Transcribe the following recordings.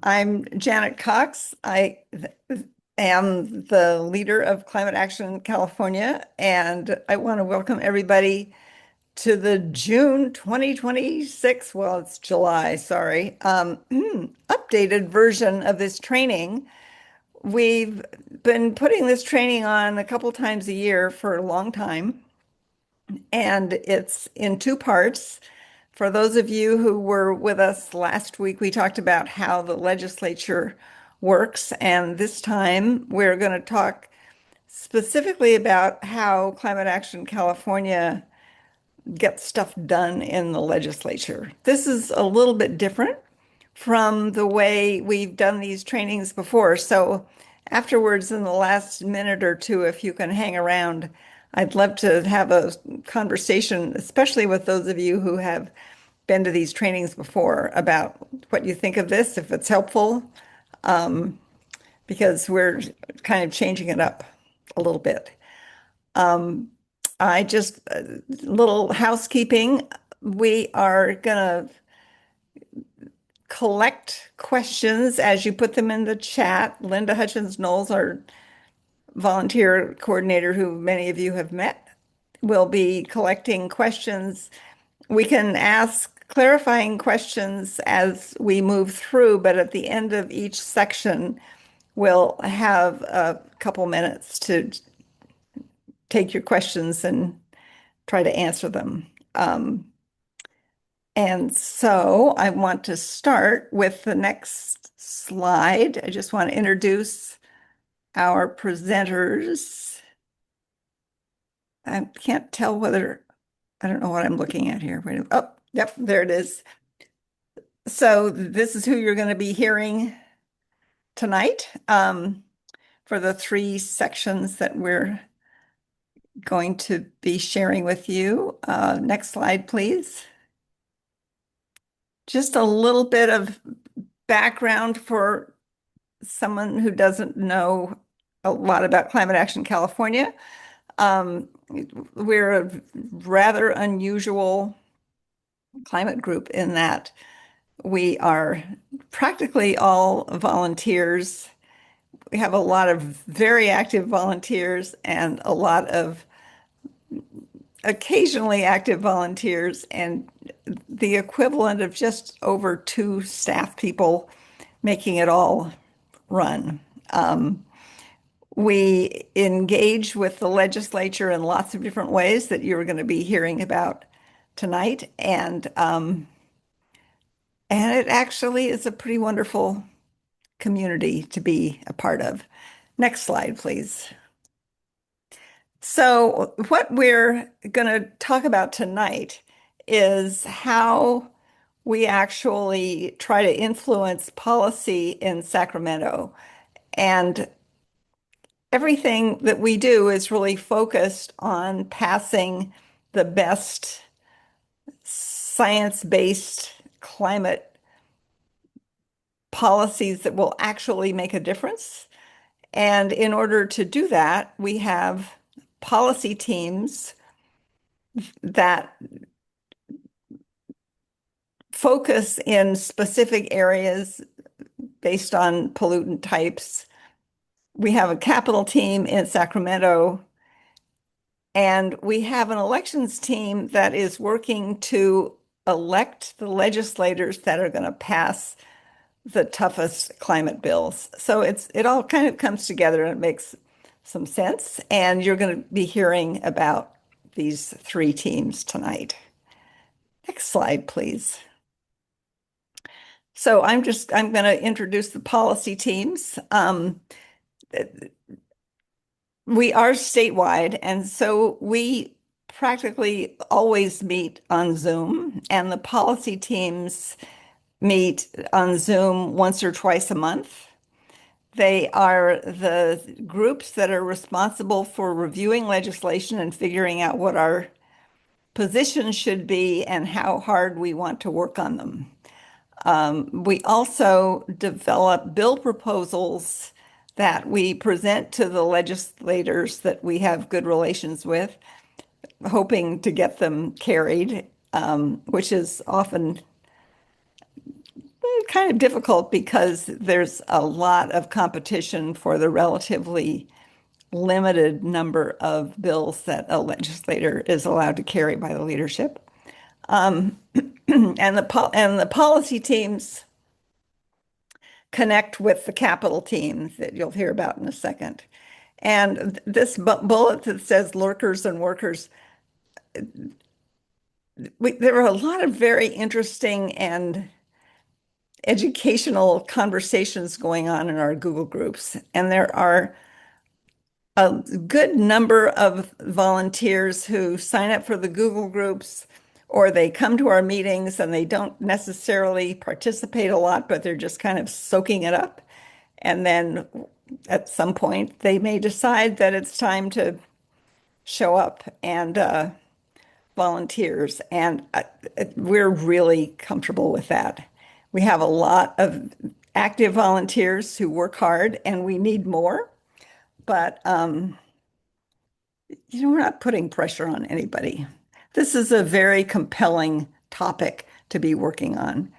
I'm Janet Cox. I am the leader of Climate Action California, and I want to welcome everybody to the June 2026, well, it's July, sorry, updated version of this training. We've been putting this training on a couple times a year for a long time, and it's in two parts. For those of you who were with us last week, we talked about how the legislature works, and this time we're going to talk specifically about how Climate Action California gets stuff done in the legislature. This is a little bit different from the way we've done these trainings before. So afterwards, in the last minute or two, if you can hang around, I'd love to have a conversation, especially with those of you who have been to these trainings before, about what you think of this, if it's helpful, because we're kind of changing it up a little bit. I just, little housekeeping. We are going to collect questions as you put them in the chat. Linda Hutchins Knowles, our volunteer coordinator, who many of you have met, will be collecting questions. We can ask clarifying questions as we move through, but at the end of each section, we'll have a couple minutes to take your questions and try to answer them. And so I want to start with the next slide. I just want to introduce our presenters. I can't tell whether, I don't know what I'm looking at here. Wait, oh, yep, there it is. So this is who you're going to be hearing tonight for the three sections that we're going to be sharing with you. Next slide, please. Just a little bit of background for someone who doesn't know a lot about Climate Action California. We're a rather unusual climate group in that we are practically all volunteers. We have a lot of very active volunteers and a lot of occasionally active volunteers, and the equivalent of just over two staff people making it all run. We engage with the legislature in lots of different ways that you're going to be hearing about tonight, and it actually is a pretty wonderful community to be a part of. Next slide, please. So what we're going to talk about tonight is how we actually try to influence policy in Sacramento. And everything that we do is really focused on passing the best science-based climate policies that will actually make a difference. And in order to do that, we have policy teams that focus in specific areas based on pollutant types. We have a capital team in Sacramento, and we have an elections team that is working to elect the legislators that are going to pass the toughest climate bills. So it all kind of comes together and it makes some sense. And you're going to be hearing about these three teams tonight. Next slide, please. So I'm going to introduce the policy teams. We are statewide, and so we practically always meet on Zoom, and the policy teams meet on Zoom once or twice a month. They are the groups that are responsible for reviewing legislation and figuring out what our positions should be and how hard we want to work on them. We also develop bill proposals that we present to the legislators that we have good relations with, hoping to get them carried, which is often kind of difficult because there's a lot of competition for the relatively limited number of bills that a legislator is allowed to carry by the leadership. Um, and the policy teams connect with the capital team that you'll hear about in a second. And this bullet that says lurkers and workers, there are a lot of very interesting and educational conversations going on in our Google groups. And there are a good number of volunteers who sign up for the Google groups or they come to our meetings and they don't necessarily participate a lot, but they're just kind of soaking it up. And then at some point, they may decide that it's time to show up and volunteers. And we're really comfortable with that. We have a lot of active volunteers who work hard, and we need more. But we're not putting pressure on anybody. This is a very compelling topic to be working on.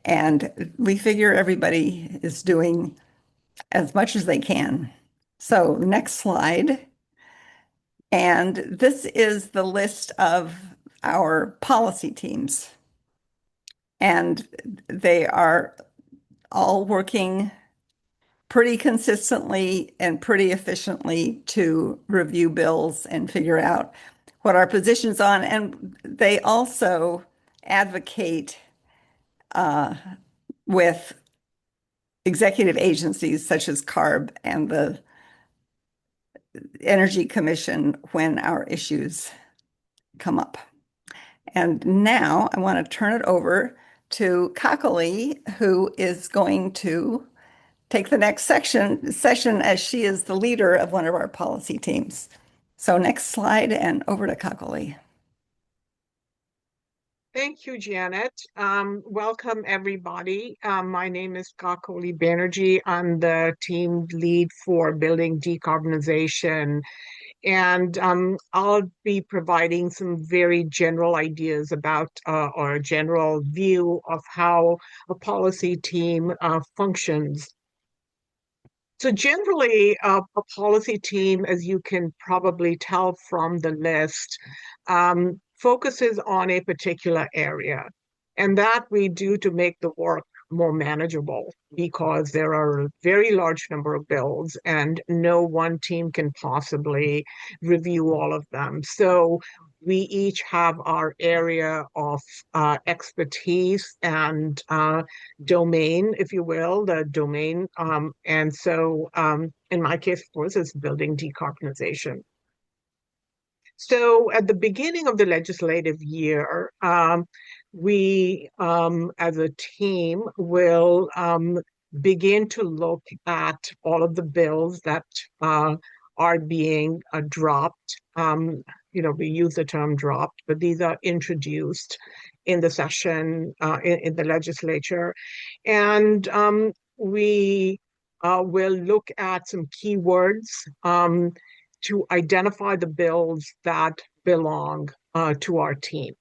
And we figure everybody is doing as much as they can. So, next slide. And this is the list of our policy teams. And they are all working pretty consistently and pretty efficiently to review bills and figure out what our positions on. And they also advocate with executive agencies such as CARB and the Energy Commission when our issues come up. And now I want to turn it over to Kakali, who is going to take the next session as she is the leader of one of our policy teams. So next slide and over to Kakali. Thank you, Janet. Welcome, everybody. My name is Kakali Banerjee. I'm the team lead for building decarbonization. And I'll be providing some very general ideas about or a general view of how a policy team functions. So generally, a policy team, as you can probably tell from the list, focuses on a particular area. And that we do to make the work more manageable because there are a very large number of bills and no one team can possibly review all of them. So we each have our area of expertise and domain, if you will, the domain. And so in my case, of course, is building decarbonization. So at the beginning of the legislative year, we as a team will begin to look at all of the bills that are being dropped. We use the term dropped, but these are introduced in the session in the legislature. And we will look at some keywords to identify the bills that belong to our team.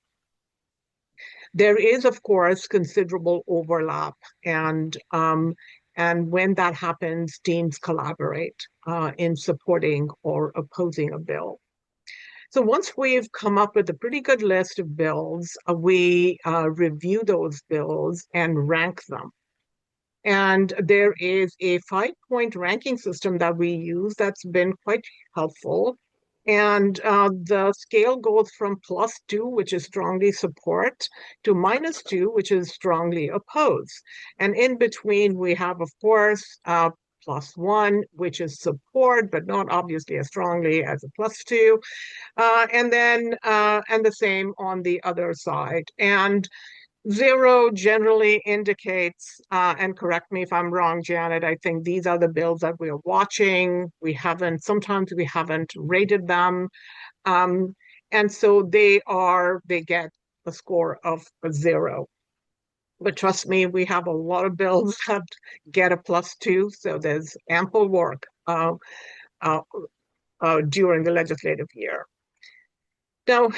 There is, of course, considerable overlap, and when that happens, teams collaborate in supporting or opposing a bill. So once we've come up with a pretty good list of bills, we review those bills and rank them. And there is a 5-point ranking system that we use that's been quite helpful. And the scale goes from +2, which is strongly support, to -2, which is strongly oppose. And in between, we have, of course, +1, which is support, but not obviously as strongly as a +2. And the same on the other side. And 0 generally indicates, and correct me if I'm wrong, Janet, I think these are the bills that we're watching. Sometimes we haven't rated them. And so they get a score of a 0. But trust me, we have a lot of bills that get a +2, so there's ample work during the legislative year. Now,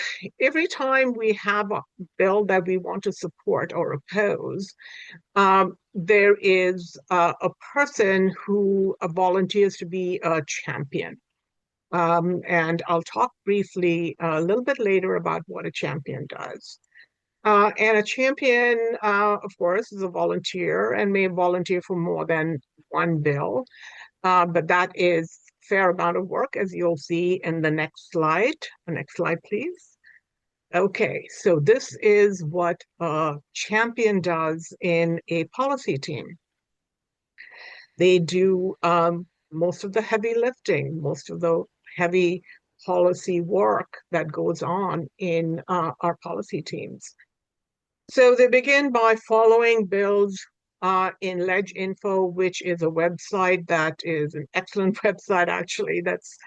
every time we have a bill that we want to support or oppose, there is a person who volunteers to be a champion. And I'll talk briefly a little bit later about what a champion does. And a champion, of course, is a volunteer and may volunteer for more than one bill, but that is a fair amount of work, as you'll see in the next slide. The next slide, please. Okay, so this is what a champion does in a policy team. They do most of the heavy lifting, most of the heavy policy work that goes on in our policy teams. So they begin by following bills in LegInfo, which is a website that is an excellent website, actually, that's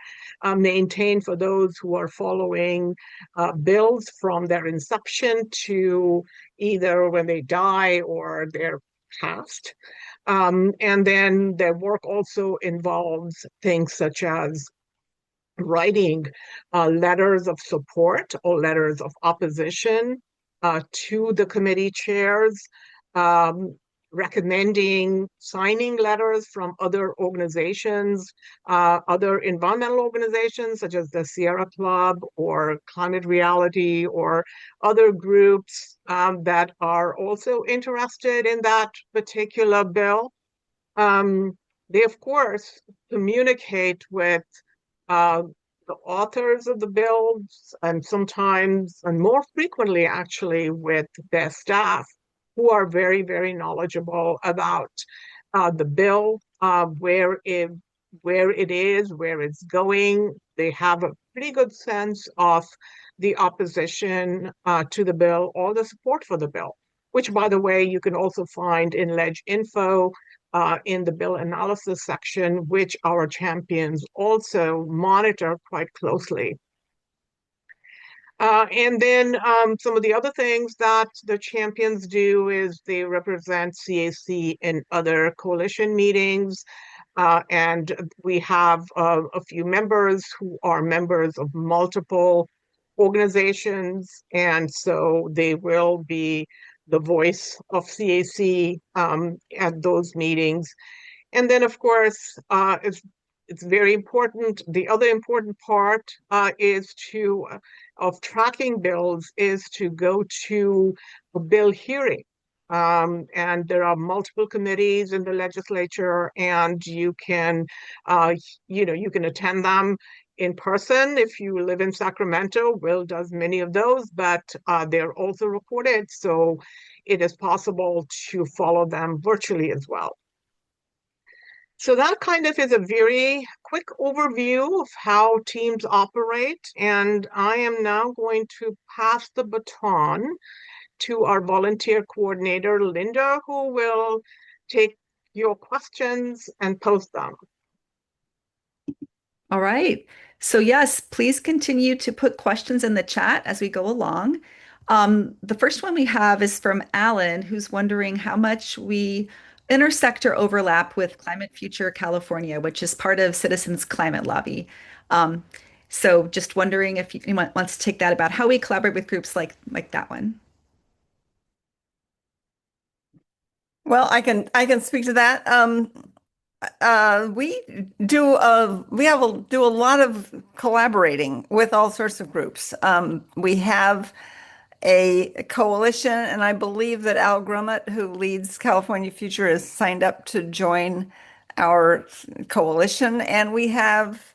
maintained for those who are following bills from their inception to either when they die or they're passed. And then their work also involves things such as writing letters of support or letters of opposition to the committee chairs, um, recommending signing letters from other organizations, other environmental organizations such as the Sierra Club or Climate Reality or other groups that are also interested in that particular bill. They, of course, communicate with uh, the authors of the bills, and sometimes, and more frequently, actually, with their staff, who are very, very knowledgeable about the bill, where it is, where it's going. They have a pretty good sense of the opposition to the bill or the support for the bill, which, by the way, you can also find in LegInfo in the bill analysis section, which our champions also monitor quite closely. And then some of the other things that the champions do is they represent CAC in other coalition meetings. And we have a few members who are members of multiple organizations. And so they will be the voice of CAC at those meetings. And then, of course, it's very important. The other important part is to of tracking bills is to go to a bill hearing. And there are multiple committees in the legislature, and you can, you can attend them in person if you live in Sacramento. Will does many of those, but they're also recorded, so it is possible to follow them virtually as well. So that kind of is a very quick overview of how teams operate. And I am now going to pass the baton to our volunteer coordinator, Linda, who will take your questions and post them. All right. So yes, please continue to put questions in the chat as we go along. The first one we have is from Alan, who's wondering how much we intersect or overlap with Climate Future California, which is part of Citizens Climate Lobby. Um, so just wondering if you wants to take that about how we collaborate with groups like that one. Well, I can speak to that. We do a lot of collaborating with all sorts of groups. We have a coalition, and I believe that Al Grummett, who leads California Future, has signed up to join our coalition, and we have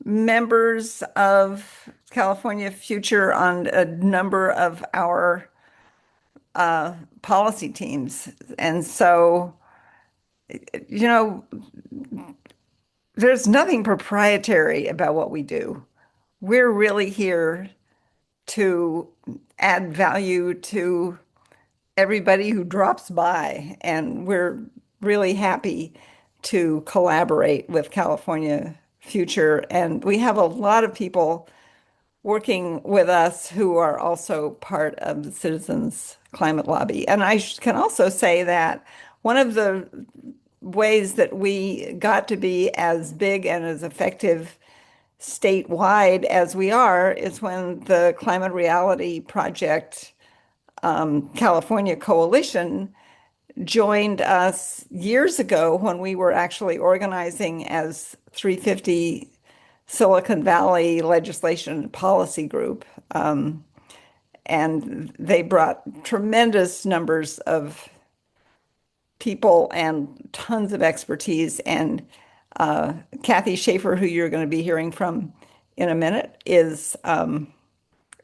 members of California Future on a number of our policy teams. And so, you know, there's nothing proprietary about what we do. We're really here to add value to everybody who drops by, and we're really happy to collaborate with California Future. And we have a lot of people working with us who are also part of the Citizens Climate Lobby. And I can also say that one of the ways that we got to be as big and as effective statewide as we are is when the Climate Reality Project California Coalition joined us years ago when we were actually organizing as 350 Silicon Valley Legislation and Policy Group. And they brought tremendous numbers of people and tons of expertise. And Kathy Schaefer, who you're going to be hearing from in a minute, is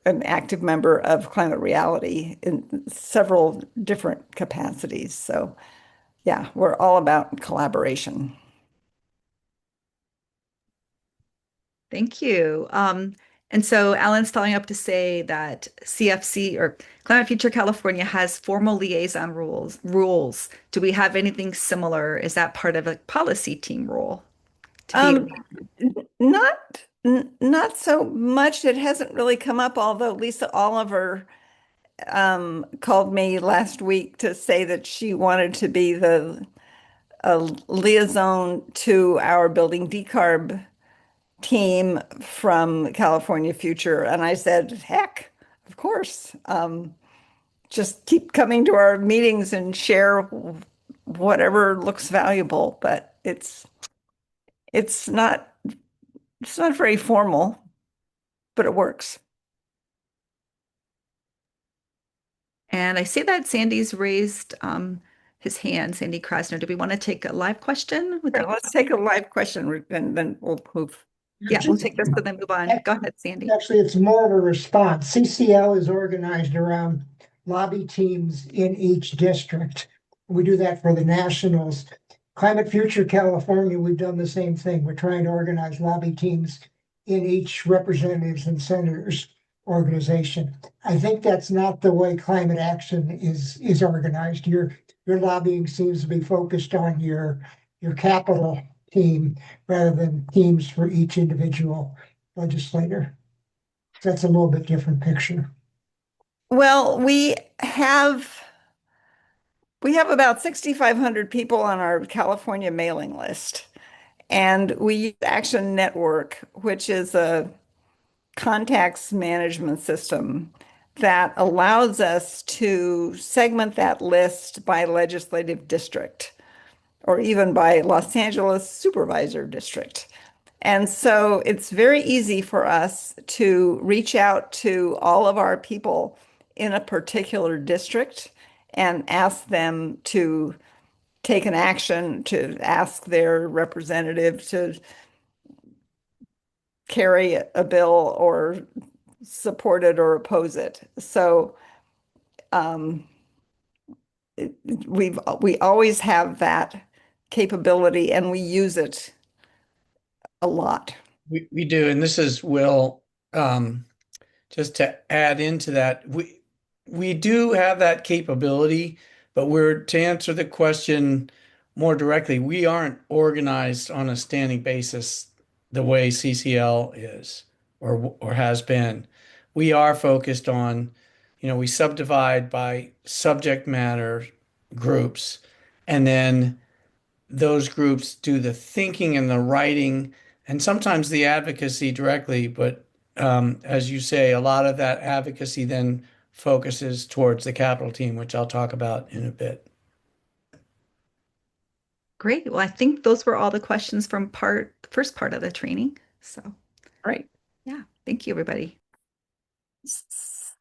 an active member of Climate Reality in several different capacities. So, yeah, we're all about collaboration. Thank you. And so Alan's following up to say that CFC or Climate Future California has formal liaison rules. Do we have anything similar? Is that part of a policy team role to be? Um, not so much. It hasn't really come up, although Lisa Oliver called me last week to say that she wanted to be the liaison to our building decarb team from California Future. And I said, heck, of course. Just keep coming to our meetings and share whatever looks valuable, but it's not it's not very formal, but it works. And I see that Sandy's raised his hand, Sandy Krasner. Do we want to take a live question? Sure, let's take a live question and then we'll move. Yeah, we'll take this and then move on. Go ahead, Sandy. Actually, it's more of a response. CCL is organized around lobby teams in each district. We do that for the nationals. Climate Future California, we've done the same thing. We're trying to organize lobby teams in each representatives and senators organization. I think that's not the way climate action is organized. Your lobbying seems to be focused on your capital team rather than teams for each individual legislator. That's a little bit different picture. Well, we have about 6,500 people on our California mailing list, and we use Action Network, which is a contacts management system that allows us to segment that list by legislative district or even by Los Angeles supervisor district. And so it's very easy for us to reach out to all of our people in a particular district and ask them to take an action, to ask their representative to carry a bill or support it or oppose it. So we always have that capability and we use it a lot. We do, and this is Will. Just to add into that, we do have that capability, but we're to answer the question more directly, we aren't organized on a standing basis the way CCL is or has been. We are focused on, we subdivide by subject matter groups, and then those groups do the thinking and the writing and sometimes the advocacy directly. But as you say, a lot of that advocacy then focuses towards the capital team, which I'll talk about in a bit. Great. Well, I think those were all the questions from the first part of the training. So, Right. yeah, thank you, everybody. So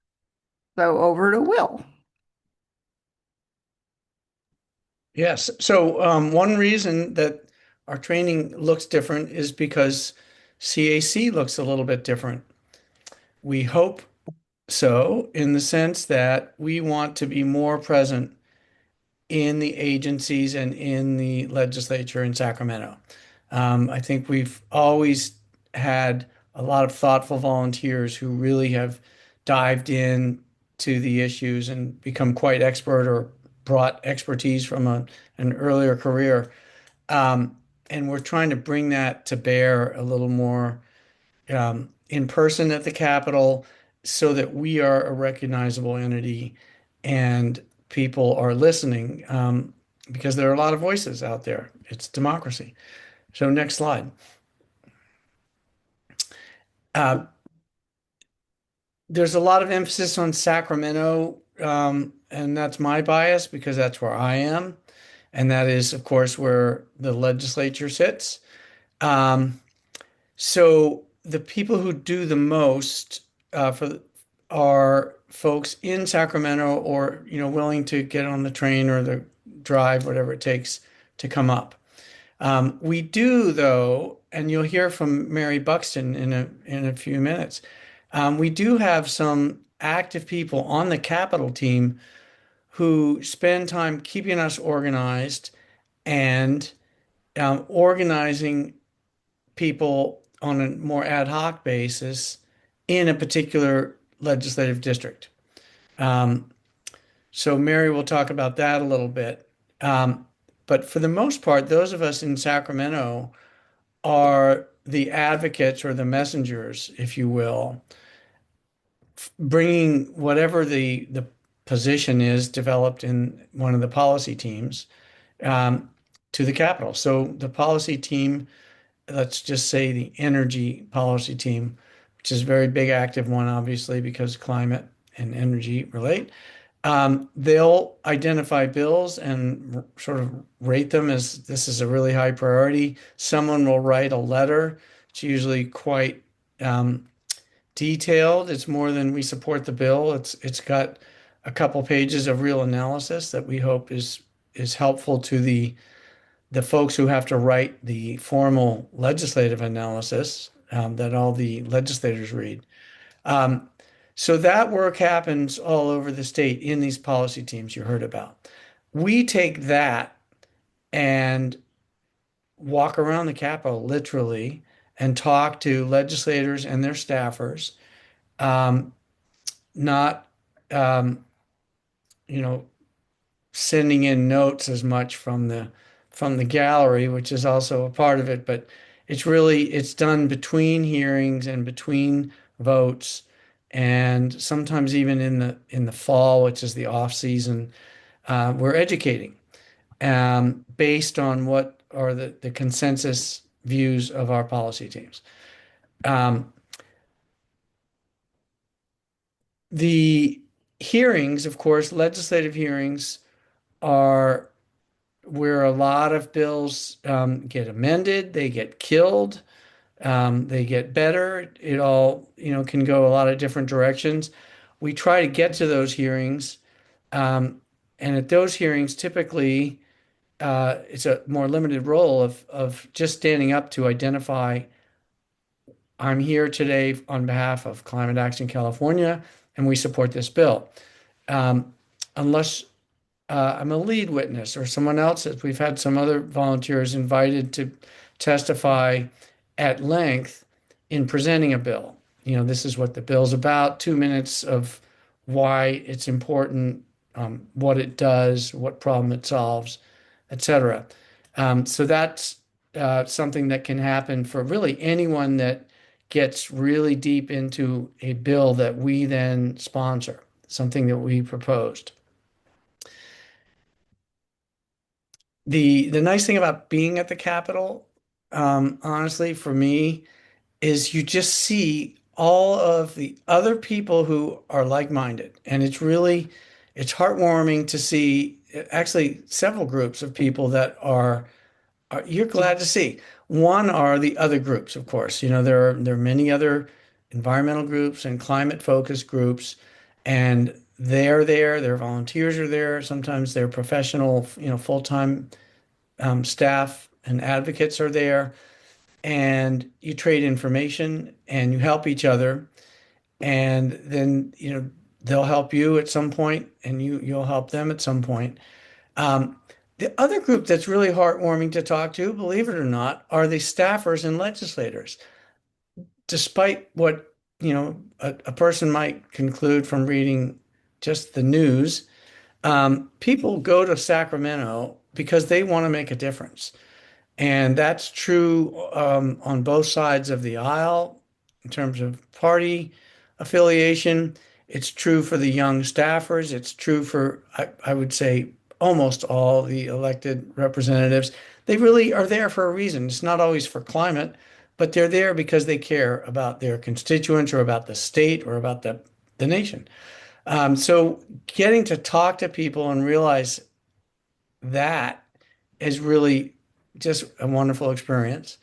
over to Will. Yes. So one reason that our training looks different is because CAC looks a little bit different. We hope so, in the sense that we want to be more present in the agencies and in the legislature in Sacramento. I think we've always had a lot of thoughtful volunteers who really have dived in to the issues and become quite expert or brought expertise from an earlier career. And we're trying to bring that to bear a little more in person at the Capitol so that we are a recognizable entity and people are listening because there are a lot of voices out there. It's democracy. So next slide. Uh, there's a lot of emphasis on Sacramento, and that's my bias because that's where I am, and that is, of course, where the legislature sits. Um, so the people who do the most are folks in Sacramento or willing to get on the train or the drive, whatever it takes to come up. We do, though, and you'll hear from Mary Buxton in a few minutes. We do have some active people on the Capitol team who spend time keeping us organized and organizing people on a more ad hoc basis in a particular legislative district. Um, so Mary will talk about that a little bit. But for the most part, those of us in Sacramento are the advocates or the messengers, if you will, bringing whatever the position is developed in one of the policy teams um, to the Capitol. So the policy team, let's just say the energy policy team, which is a very big active one, obviously, because climate and energy relate. They'll identify bills and sort of rate them as this is a really high priority. Someone will write a letter. It's usually quite detailed. It's more than we support the bill. It's got a couple pages of real analysis that we hope is helpful to the folks who have to write the formal legislative analysis that all the legislators read. Um, so that work happens all over the state in these policy teams you heard about. We take that and walk around the Capitol literally and talk to legislators and their staffers, um, not um, you know sending in notes as much from the gallery, which is also a part of it, but it's done between hearings and between votes, and sometimes even in the fall, which is the off season, we're educating based on what are the consensus views of our policy teams. Um, the hearings, of course, legislative hearings are where a lot of bills get amended, they get killed, they get better. It all, can go a lot of different directions. We try to get to those hearings, um, and at those hearings, typically, it's a more limited role of just standing up to identify, I'm here today on behalf of Climate Action California, and we support this bill. Unless I'm a lead witness or someone else. We've had some other volunteers invited to testify at length in presenting a bill. This is what the bill's about, 2 minutes of why it's important, what it does, what problem it solves, etc. So that's something that can happen for really anyone that gets really deep into a bill that we then sponsor, something that we proposed. The nice thing about being at the Capitol, honestly, for me, is you just see all of the other people who are like-minded, and it's heartwarming to see actually several groups of people that are you're glad to see. One are the other groups, of course. There are many other environmental groups and climate-focused groups, and they're there. Their volunteers are there. Sometimes their professional, full-time staff and advocates are there, and you trade information and you help each other, and then they'll help you at some point, and you'll help them at some point. Um, the other group that's really heartwarming to talk to, believe it or not, are the staffers and legislators. Despite what a person might conclude from reading just the news, people go to Sacramento because they want to make a difference. And that's true on both sides of the aisle in terms of party affiliation. It's true for the young staffers. It's true for, I would say, almost all the elected representatives. They really are there for a reason. It's not always for climate, but they're there because they care about their constituents or about the state or about the nation. So getting to talk to people and realize that is really just a wonderful experience.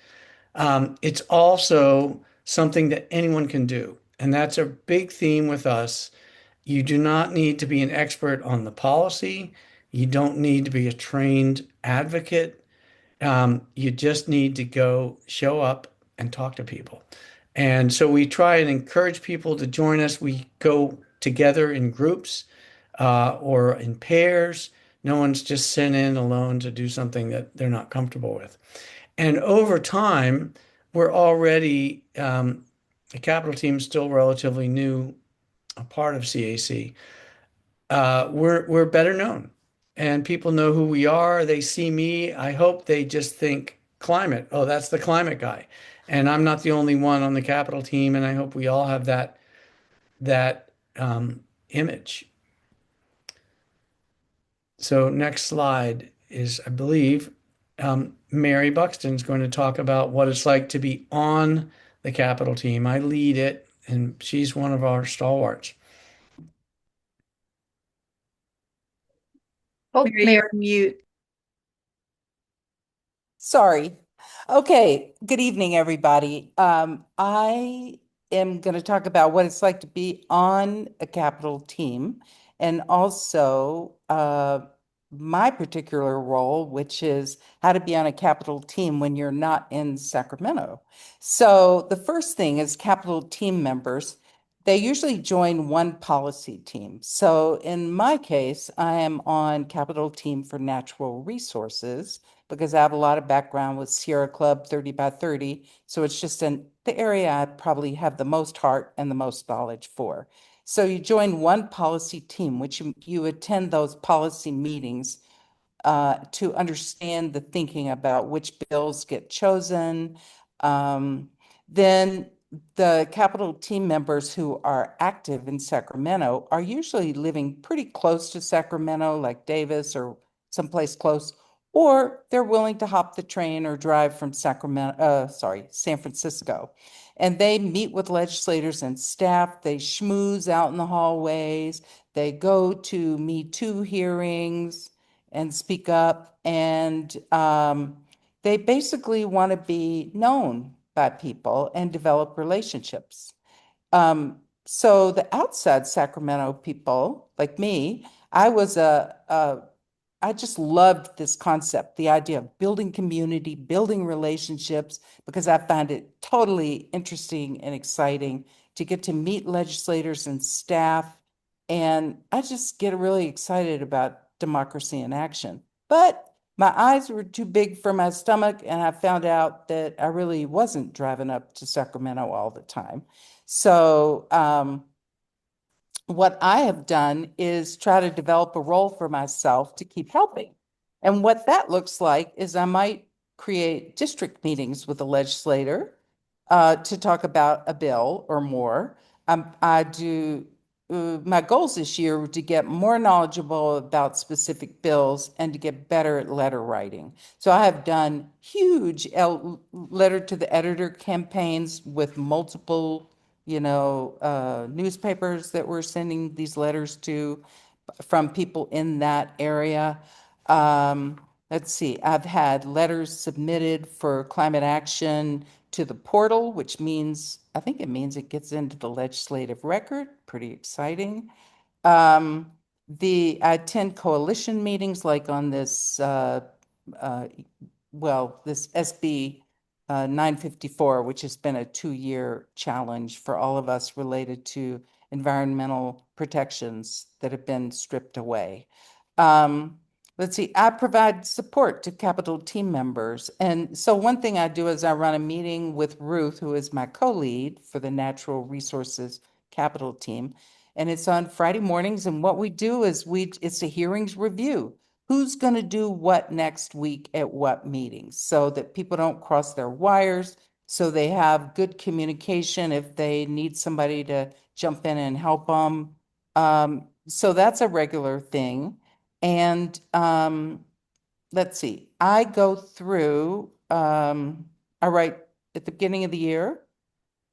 It's also something that anyone can do. And that's a big theme with us. You do not need to be an expert on the policy. You don't need to be a trained advocate. You just need to go show up and talk to people. And so we try and encourage people to join us. We go together in groups or in pairs. No one's just sent in alone to do something that they're not comfortable with. And over time, we're already, the capital team is still relatively new, a part of CAC. We're better known and people know who we are. They see me. I hope they just think climate. Oh, that's the climate guy. And I'm not the only one on the capital team. And I hope we all have that image. So next slide is, I believe, Mary Buxton's going to talk about what it's like to be on the capital team. I lead it, and she's one of our stalwarts. Oh, Mary, Mayor, you're on mute. sorry. Okay, good evening, everybody. I am going to talk about what it's like to be on a Capitol team and also my particular role, which is how to be on a Capitol team when you're not in Sacramento. So the first thing is Capitol team members. They usually join one policy team. So in my case, I am on Capitol team for natural resources because I have a lot of background with Sierra Club 30 by 30. So it's just in the area I probably have the most heart and the most knowledge for. So you join one policy team, which you attend those policy meetings to understand the thinking about which bills get chosen. Then the Capitol team members who are active in Sacramento are usually living pretty close to Sacramento, like Davis or someplace close, or they're willing to hop the train or drive from San Francisco. And they meet with legislators and staff. They schmooze out in the hallways. They go to Me Too hearings and speak up. And they basically want to be known by people and develop relationships. So the outside Sacramento people, like me, I just loved this concept, the idea of building community, building relationships, because I find it totally interesting and exciting to get to meet legislators and staff. And I just get really excited about democracy in action. But my eyes were too big for my stomach, and I found out that I really wasn't driving up to Sacramento all the time. So, what I have done is try to develop a role for myself to keep helping. And what that looks like is I might create district meetings with a legislator to talk about a bill or more. I do my goals this year were to get more knowledgeable about specific bills and to get better at letter writing. So I have done huge letter to the editor campaigns with multiple newspapers that we're sending these letters to from people in that area. Let's see, I've had letters submitted for climate action to the portal, which means, I think it means it gets into the legislative record. Pretty exciting. I attend coalition meetings like on this, this SB 954, which has been a 2-year challenge for all of us related to environmental protections that have been stripped away. Let's see, I provide support to Capitol team members. And so one thing I do is I run a meeting with Ruth, who is my co-lead for the Natural Resources Capitol team. And it's on Friday mornings. And what we do is it's a hearings review. Who's going to do what next week at what meetings so that people don't cross their wires, so they have good communication if they need somebody to jump in and help them. So that's a regular thing. And let's see, I go through, I write at the beginning of the year.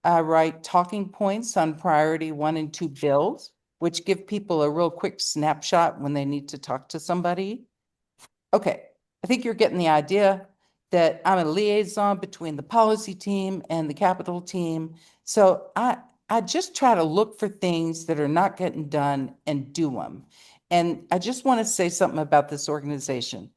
I write talking points on priority 1 and 2 bills, which give people a real quick snapshot when they need to talk to somebody. Okay, I think you're getting the idea that I'm a liaison between the policy team and the capital team. So I just try to look for things that are not getting done and do them. And I just want to say something about this organization.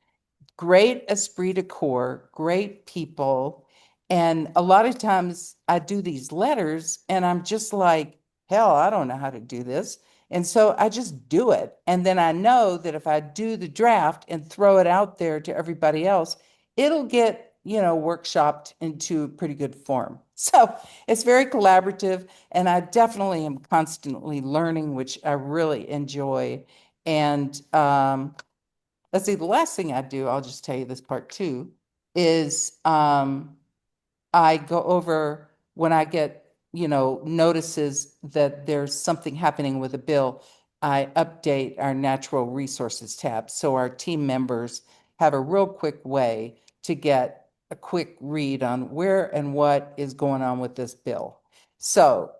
Great esprit de corps, great people. And a lot of times I do these letters and I'm just like, hell, I don't know how to do this. And so I just do it. And then I know that if I do the draft and throw it out there to everybody else, it'll get, workshopped into pretty good form. So it's very collaborative, and I definitely am constantly learning, which I really enjoy. And let's see, the last thing I do, I'll just tell you this part too, is I go over when I get, notices that there's something happening with a bill, I update our natural resources tab. So our team members have a real quick way to get a quick read on where and what is going on with this bill. So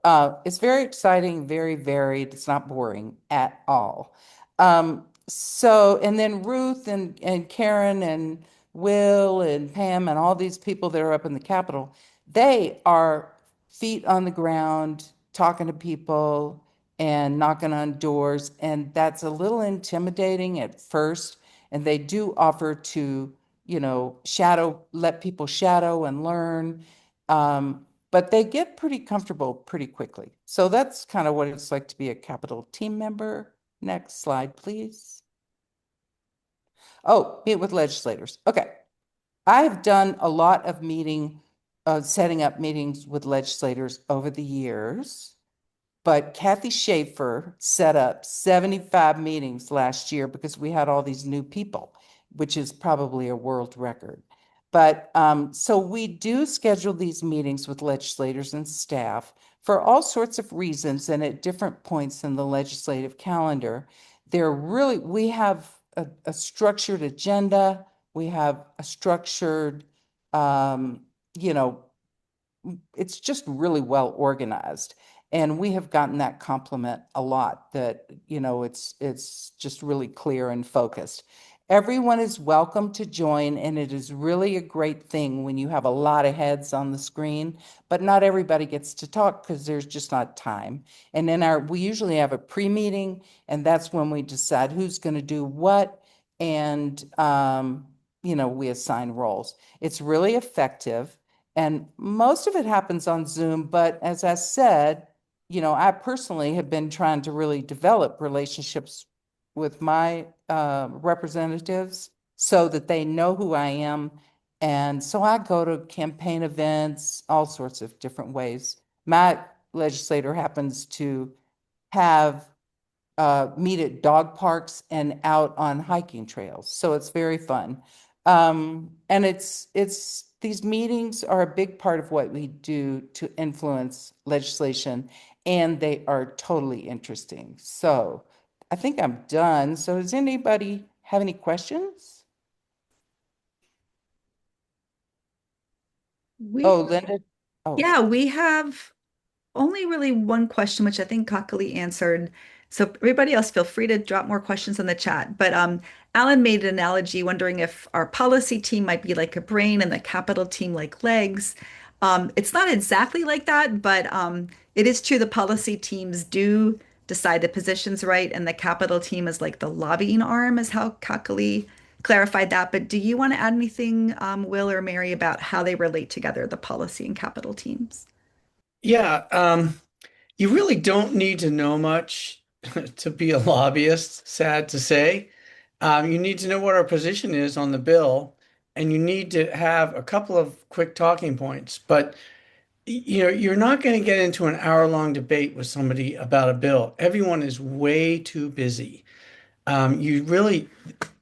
it's very exciting, very varied. It's not boring at all. And then Ruth and Karen and Will and Pam and all these people that are up in the Capitol, they are feet on the ground, talking to people and knocking on doors. And that's a little intimidating at first. And they do offer to, let people shadow and learn. But they get pretty comfortable pretty quickly. So that's kind of what it's like to be a Capitol team member. Next slide, please. Oh, meet with legislators. Okay. I've done a lot of setting up meetings with legislators over the years, but Kathy Schaefer set up 75 meetings last year because we had all these new people, which is probably a world record. But so we do schedule these meetings with legislators and staff for all sorts of reasons and at different points in the legislative calendar. We have a structured agenda. We have a structured, it's just really well organized. And we have gotten that compliment a lot that, it's just really clear and focused. Everyone is welcome to join, and it is really a great thing when you have a lot of heads on the screen, but not everybody gets to talk because there's just not time. And then we usually have a pre-meeting, and that's when we decide who's going to do what, and we assign roles. It's really effective, and most of it happens on Zoom, but as I said, I personally have been trying to really develop relationships with my representatives so that they know who I am. And so I go to campaign events, all sorts of different ways. My legislator happens to have meet at dog parks and out on hiking trails. So it's very fun. And these meetings are a big part of what we do to influence legislation, and they are totally interesting. So I think I'm done. So does anybody have any questions? Oh, Linda. Oh, Yeah, we have only really one question, which I think Kakali answered. So everybody else, feel free to drop more questions in the chat. But Alan made an analogy, wondering if our policy team might be like a brain and the capital team like legs. It's not exactly like that, but it is true the policy teams do decide the positions right, and the capital team is like the lobbying arm, is how Kakali clarified that. But do you want to add anything, Will or Mary, about how they relate together, the policy and capital teams? Yeah, you really don't need to know much to be a lobbyist, sad to say. You need to know what our position is on the bill, and you need to have a couple of quick talking points. But you're not going to get into an hour-long debate with somebody about a bill. Everyone is way too busy.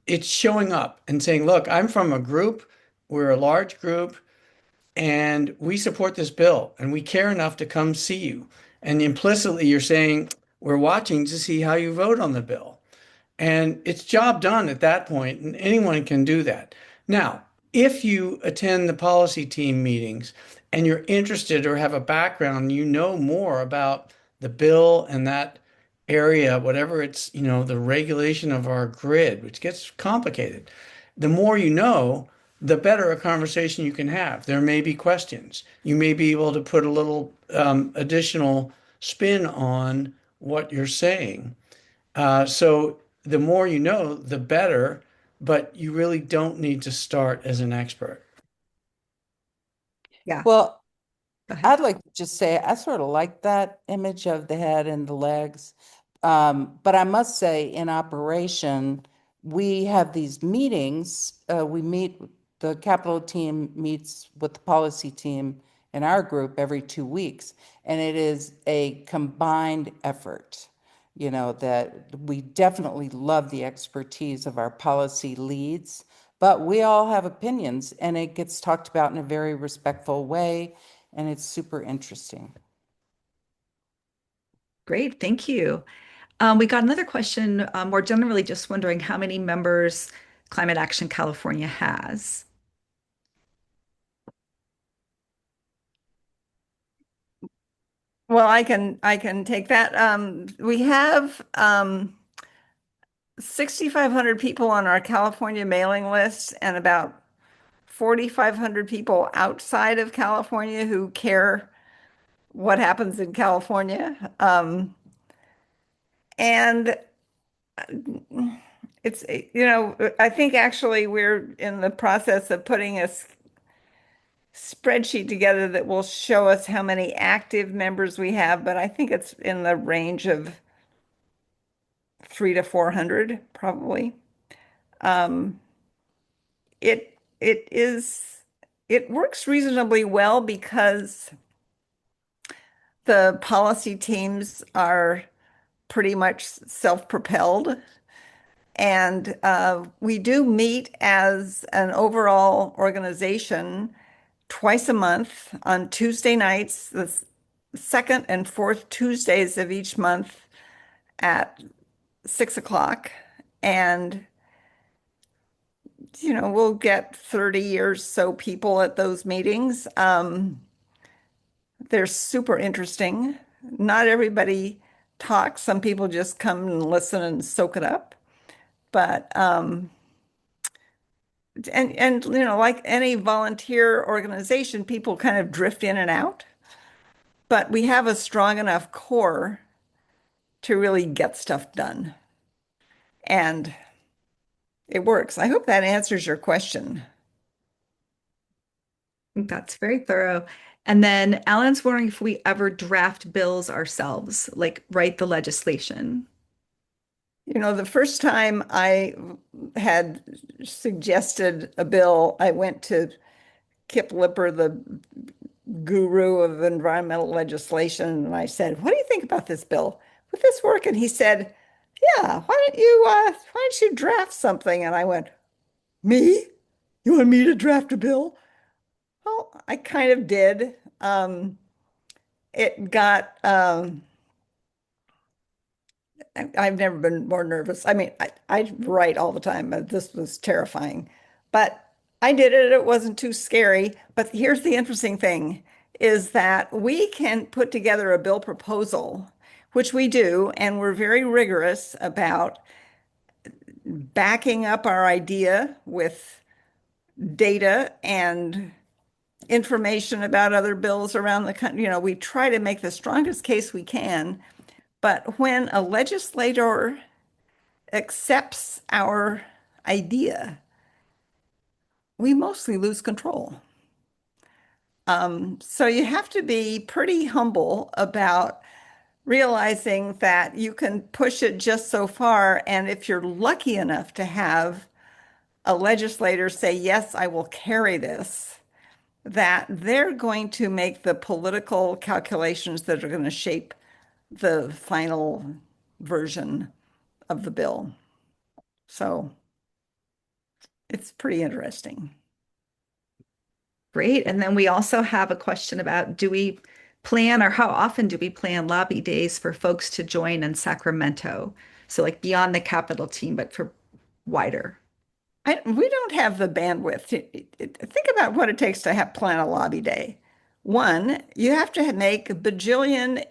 It's showing up and saying, look, I'm from a group, we're a large group, and we support this bill, and we care enough to come see you. And implicitly, you're saying, we're watching to see how you vote on the bill. And it's job done at that point, and anyone can do that. Now, if you attend the policy team meetings and you're interested or have a background, you know more about the bill and that area, whatever it's, the regulation of our grid, which gets complicated. The more you know, the better a conversation you can have. There may be questions. You may be able to put a little additional spin on what you're saying. So the more you know, the better, but you really don't need to start as an expert. Yeah. Well, Go ahead. I'd like to just say I sort of like that image of the head and the legs. But I must say, in operation, we have these meetings. We meet, the capital team meets with the policy team in our group every 2 weeks, and it is a combined effort. That we definitely love the expertise of our policy leads, but we all have opinions, and it gets talked about in a very respectful way, and it's super interesting. Great, thank you. We got another question, more generally just wondering how many members Climate Action California has. Well, I can take that. We have 6,500 people on our California mailing list and about 4,500 people outside of California who care what happens in California. And it's, I think actually we're in the process of putting a spreadsheet together that will show us how many active members we have, but I think it's in the range of 300 to 400 probably. Um, it is it works reasonably well because the policy teams are pretty much self-propelled. And we do meet as an overall organization twice a month on Tuesday nights, the second and fourth Tuesdays of each month at 6 o'clock. And, we'll get 30 or so people at those meetings. They're super interesting. Not everybody talks. Some people just come and listen and soak it up. But and like any volunteer organization, people kind of drift in and out. But we have a strong enough core to really get stuff done. And it works. I hope that answers your question. I think that's very thorough. And then Alan's wondering if we ever draft bills ourselves, like write the legislation. The first time I had suggested a bill, I went to Kip Lipper, the guru of environmental legislation, and I said, "What do you think about this bill? Would this work?" And he said, "Yeah, why don't you draft something?" And I went, "Me? You want me to draft a bill?" Well, I kind of did. It got I've never been more nervous. I mean, I write all the time, but this was terrifying. But I did it. It wasn't too scary. But here's the interesting thing is that we can put together a bill proposal, which we do, and we're very rigorous about backing up our idea with data and information about other bills around the country. We try to make the strongest case we can. But when a legislator accepts our idea, we mostly lose control. So you have to be pretty humble about realizing that you can push it just so far. And if you're lucky enough to have a legislator say, "Yes, I will carry this," that they're going to make the political calculations that are going to shape the final version of the bill. So it's pretty interesting. Great. And then we also have a question about do we plan or how often do we plan lobby days for folks to join in Sacramento? So like beyond the Capitol team, but for wider. we don't have the bandwidth. Think about what it takes to have plan a lobby day. One, you have to make a bajillion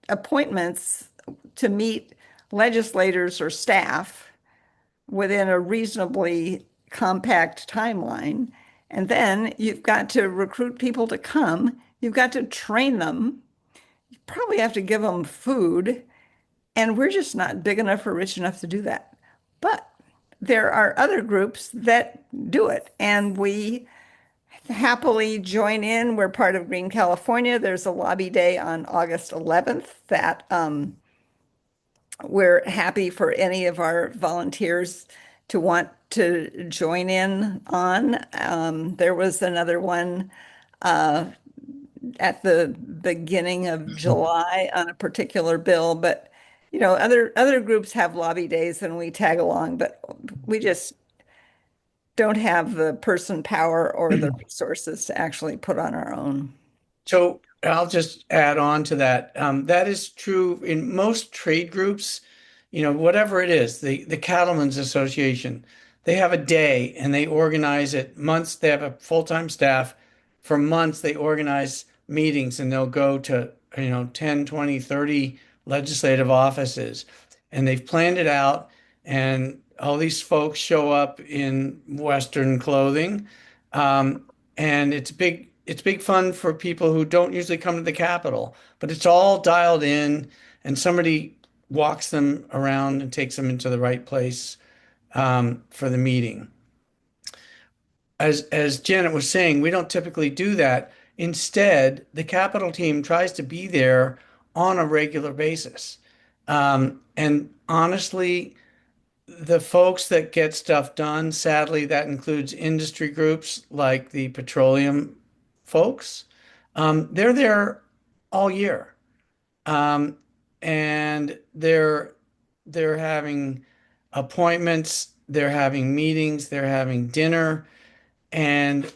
appointments to meet legislators or staff within a reasonably compact timeline. And then you've got to recruit people to come. You've got to train them. You probably have to give them food. And we're just not big enough or rich enough to do that. But there are other groups that do it. And we happily join in. We're part of Green California. There's a lobby day on August 11th that we're happy for any of our volunteers to want to join in on. There was another one at the beginning of July on a particular bill, but other groups have lobby days and we tag along, but we just don't have the person power or the resources to actually put on our own. So I'll just add on to that. That is true in most trade groups, whatever it is, the Cattlemen's Association, they have a day and they organize it months. They have a full-time staff. For months, they organize meetings and they'll go to, 10, 20, 30 legislative offices. And they've planned it out. And all these folks show up in Western clothing. And it's big fun for people who don't usually come to the Capitol, but it's all dialed in and somebody walks them around and takes them into the right place for the meeting. As Janet was saying, we don't typically do that. Instead, the Capitol team tries to be there on a regular basis. And honestly, the folks that get stuff done, sadly, that includes industry groups like the petroleum folks. They're there all year. And they're having appointments, they're having meetings, they're having dinner, and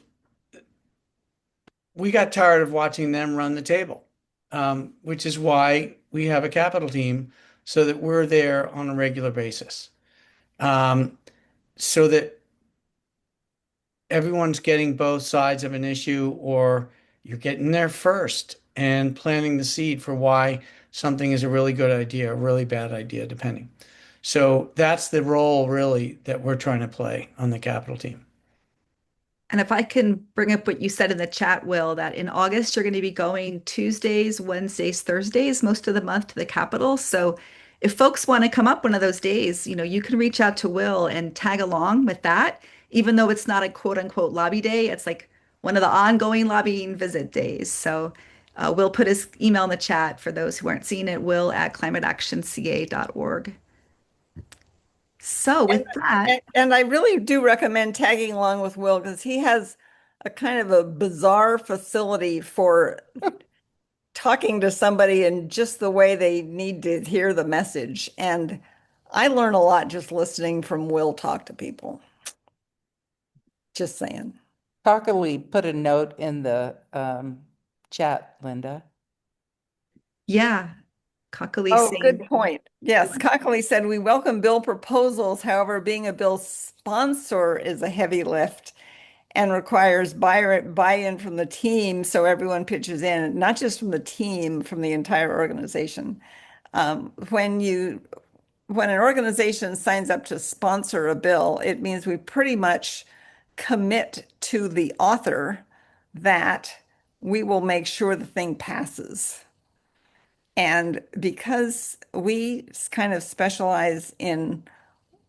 we got tired of watching them run the table, which is why we have a Capitol team so that we're there on a regular basis, so that everyone's getting both sides of an issue, or you're getting there first and planting the seed for why something is a really good idea, a really bad idea, depending. So that's the role really that we're trying to play on the Capitol team. And if I can bring up what you said in the chat, Will, that in August you're going to be going Tuesdays, Wednesdays, Thursdays, most of the month to the Capitol. So if folks want to come up one of those days, you can reach out to Will and tag along with that, even though it's not a quote unquote lobby day. It's like one of the ongoing lobbying visit days. So Will put his email in the chat for those who aren't seeing it, will@climateactionca.org. So with that, And I really do recommend tagging along with Will because he has a kind of a bizarre facility for talking to somebody in just the way they need to hear the message. And I learn a lot just listening from Will talk to people. Just saying. Probably put a note in the chat, Linda. yeah, Kakali Oh, saying, good point. Yes, Cockley said we welcome bill proposals. However, being a bill sponsor is a heavy lift and requires buy-in from the team, so everyone pitches in, not just from the team, from the entire organization. When an organization signs up to sponsor a bill, it means we pretty much commit to the author that we will make sure the thing passes. And because we kind of specialize in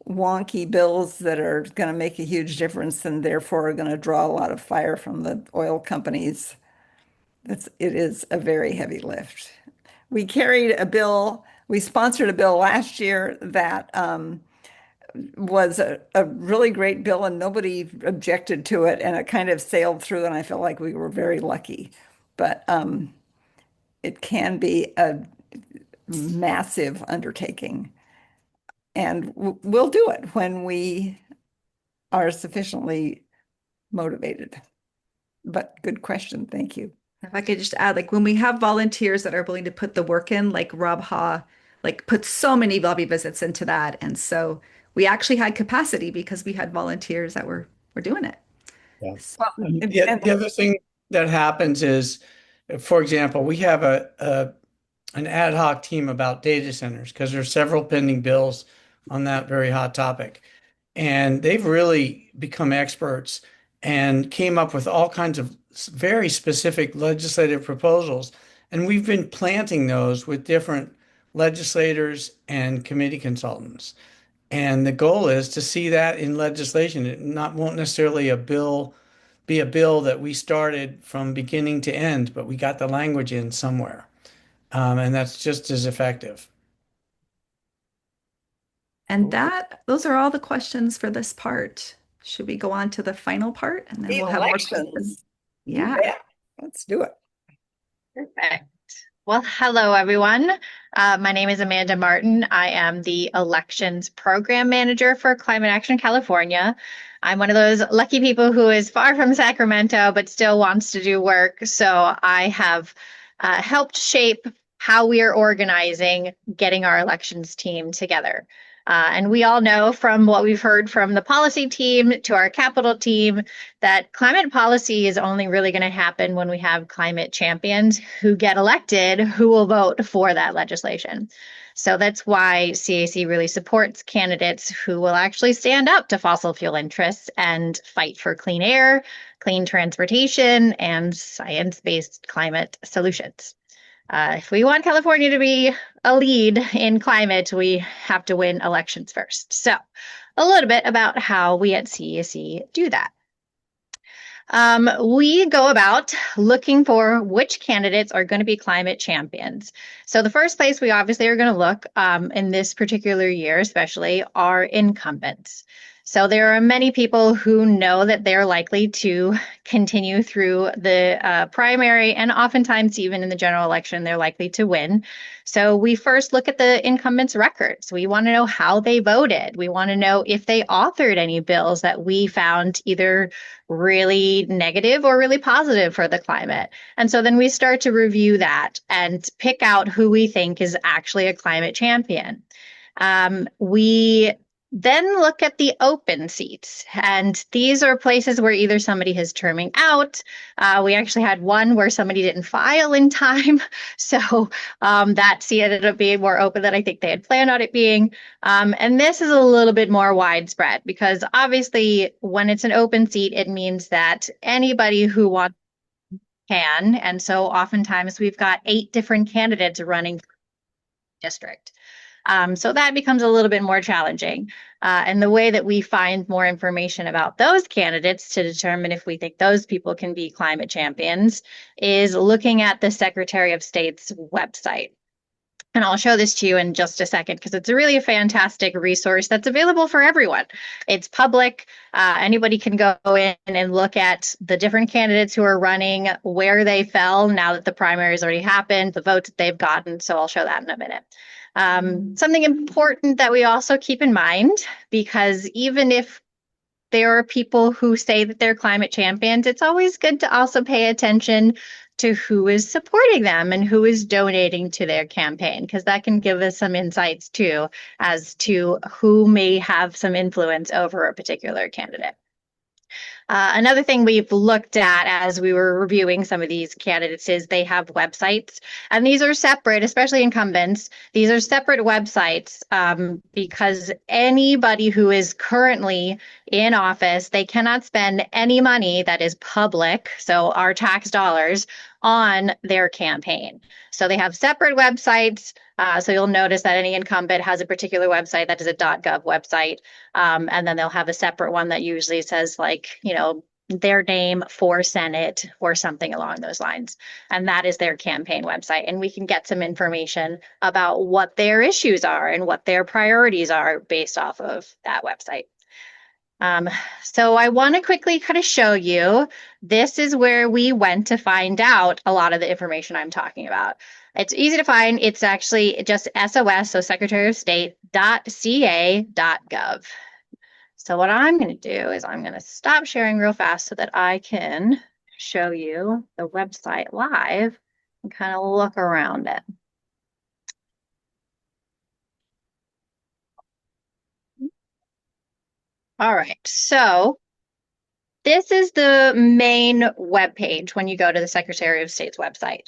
wonky bills that are going to make a huge difference and therefore are going to draw a lot of fire from the oil companies, it is a very heavy lift. We sponsored a bill last year that was a really great bill and nobody objected to it, and it kind of sailed through, and I felt like we were very lucky. But it can be a massive undertaking. And we'll do it when we are sufficiently motivated. But good question. Thank you. if I could just add, like when we have volunteers that are willing to put the work in, like Rob Ha, like put so many lobby visits into that. And so we actually had capacity because we had volunteers that were doing it. Yeah. Well, The other thing that happens is, for example, we have an ad hoc team about data centers because there's several pending bills on that very hot topic. And they've really become experts and came up with all kinds of very specific legislative proposals. And we've been planting those with different legislators and committee consultants. And the goal is to see that in legislation. It won't necessarily be a bill that we started from beginning to end, but we got the language in somewhere. And that's just as effective. And those are all the questions for this part. Should we go on to the final part and then the we'll have more elections. questions? You Yeah. bet. Let's do it. Perfect. Well, hello, everyone. My name is Amanda Martin. I am the Elections Program Manager for Climate Action California. I'm one of those lucky people who is far from Sacramento, but still wants to do work. So I have helped shape how we are organizing getting our elections team together. And we all know from what we've heard from the policy team to our capital team that climate policy is only really going to happen when we have climate champions who get elected who will vote for that legislation. So that's why CAC really supports candidates who will actually stand up to fossil fuel interests and fight for clean air, clean transportation, and science-based climate solutions. If we want California to be a lead in climate, we have to win elections first. So a little bit about how we at CAC do that. We go about looking for which candidates are going to be climate champions. So the first place we obviously are going to look in this particular year, especially, are incumbents. So there are many people who know that they're likely to continue through the primary, and oftentimes even in the general election, they're likely to win. So we first look at the incumbents' records. We want to know how they voted. We want to know if they authored any bills that we found either really negative or really positive for the climate. And so then we start to review that and pick out who we think is actually a climate champion. We then look at the open seats, and these are places where either somebody is terming out. We actually had one where somebody didn't file in time, so that seat ended up being more open than I think they had planned on it being. And this is a little bit more widespread because obviously when it's an open seat, it means that anybody who wants can, and so oftentimes we've got 8 different candidates running district. So that becomes a little bit more challenging. And the way that we find more information about those candidates to determine if we think those people can be climate champions is looking at the Secretary of State's website. And I'll show this to you in just a second because it's really a fantastic resource that's available for everyone. It's public. Anybody can go in and look at the different candidates who are running, where they fell now that the primary has already happened, the votes that they've gotten. So I'll show that in a minute. Something important that we also keep in mind, because even if there are people who say that they're climate champions, it's always good to also pay attention to who is supporting them and who is donating to their campaign, because that can give us some insights too as to who may have some influence over a particular candidate. Another thing we've looked at as we were reviewing some of these candidates is they have websites, and these are separate, especially incumbents. These are separate websites because anybody who is currently in office, they cannot spend any money that is public, so our tax dollars, on their campaign. So they have separate websites. So you'll notice that any incumbent has a particular website that is a .gov website. And then they'll have a separate one that usually says like, their name for Senate or something along those lines. And that is their campaign website. And we can get some information about what their issues are and what their priorities are based off of that website. So I want to quickly kind of show you, this is where we went to find out a lot of the information I'm talking about. It's easy to find. It's actually just SOS, so Secretary of State.ca.gov. So what I'm going to do is I'm going to stop sharing real fast so that I can show you the website live and kind of look around it. All right. So this is the main webpage when you go to the Secretary of State's website.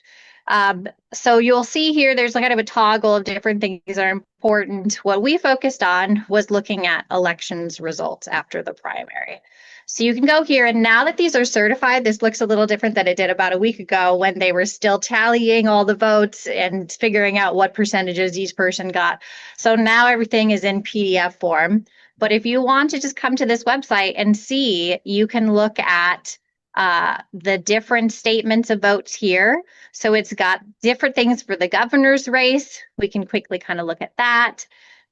So you'll see here there's kind of a toggle of different things that are important. What we focused on was looking at elections results after the primary. So you can go here, and now that these are certified, this looks a little different than it did about a week ago when they were still tallying all the votes and figuring out what percentages each person got. So now everything is in PDF form. But if you want to just come to this website and see, you can look at the different statements of votes here. So it's got different things for the governor's race. We can quickly kind of look at that.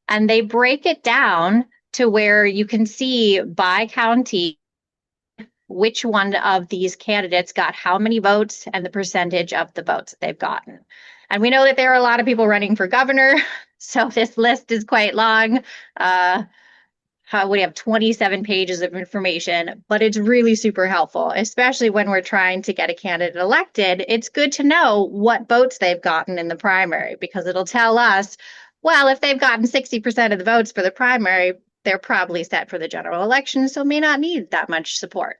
And they break it down to where you can see by county which one of these candidates got how many votes and the percentage of the votes that they've gotten. And we know that there are a lot of people running for governor, so this list is quite long. We have 27 pages of information, but it's really super helpful, especially when we're trying to get a candidate elected. It's good to know what votes they've gotten in the primary because it'll tell us, well, if they've gotten 60% of the votes for the primary, they're probably set for the general election, so may not need that much support.